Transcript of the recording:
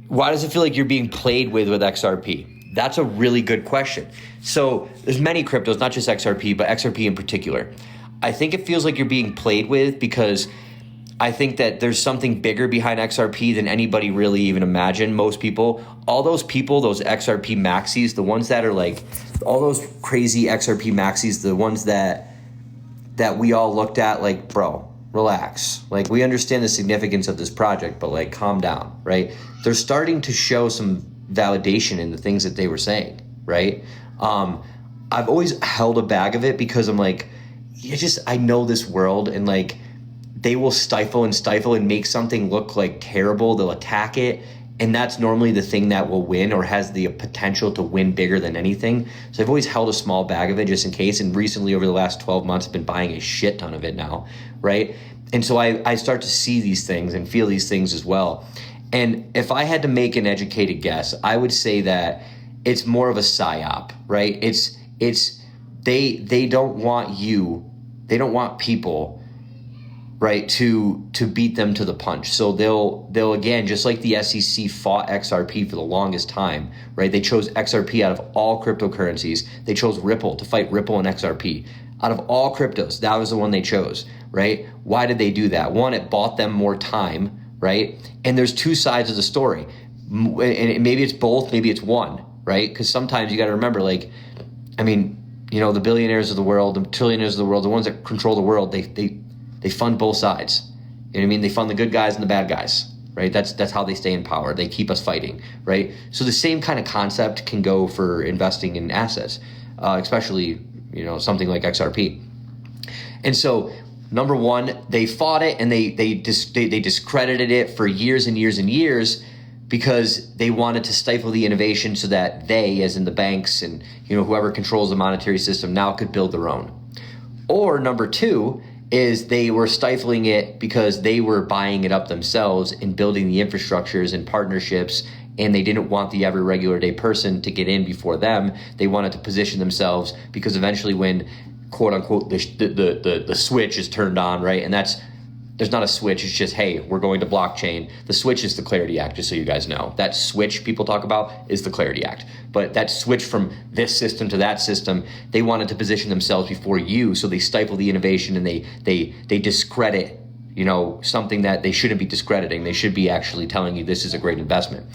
Why does it feel like you're being played with XRP? That's a really good question. So there's many cryptos, not just XRP, but XRP in particular. I think it feels like you're being played with because I think that there's something bigger behind XRP than anybody really even imagined. Most people, all those people, those XRP maxis, the ones that are like, all those crazy XRP maxis, the ones that we all looked at like, bro, relax. Like, we understand the significance of this project, but like, calm down, right? They're starting to show some validation in the things that they were saying, right? I've always held a bag of it because I'm like, I know this world, and like, they will stifle and make something look like terrible. They'll attack it. And that's normally the thing that will win or has the potential to win bigger than anything. So I've always held a small bag of it just in case. And recently, over the last 12 months, I've been buying a shit ton of it now, right? And so I start to see these things and feel these things as well. And if I had to make an educated guess, I would say that it's more of a psyop, right? They don't want you, they don't want people, right, to beat them to the punch. So they'll again, just like the SEC fought XRP for the longest time, right? They chose XRP out of all cryptocurrencies. They chose Ripple to fight Ripple and XRP. Out of all cryptos, that was the one they chose, right? Why did they do that? One, it bought them more time, right? And there's two sides of the story. And maybe it's both, maybe it's one, right? Because sometimes you got to remember, like, I mean, you know, the billionaires of the world, the trillionaires of the world, the ones that control the world, they fund both sides. You know what I mean? They fund the good guys and the bad guys, right? That's how they stay in power. They keep us fighting, right? So the same kind of concept can go for investing in assets, especially, you know, something like XRP. And so, number one, they fought it and they discredited it for years and years and years because they wanted to stifle the innovation so that they, as in the banks and, you know, whoever controls the monetary system, now could build their own. Or number two is they were stifling it because they were buying it up themselves and building the infrastructures and partnerships, and they didn't want the every regular day person to get in before them. They wanted to position themselves because eventually when, quote unquote, the switch is turned on, right? And there's not a switch, it's just, hey, we're going to blockchain. The switch is the Clarity Act, just so you guys know. That switch people talk about is the Clarity Act. But that switch from this system to that system, they wanted to position themselves before you, so they stifle the innovation and they discredit, you know, something that they shouldn't be discrediting. They should be actually telling you this is a great investment.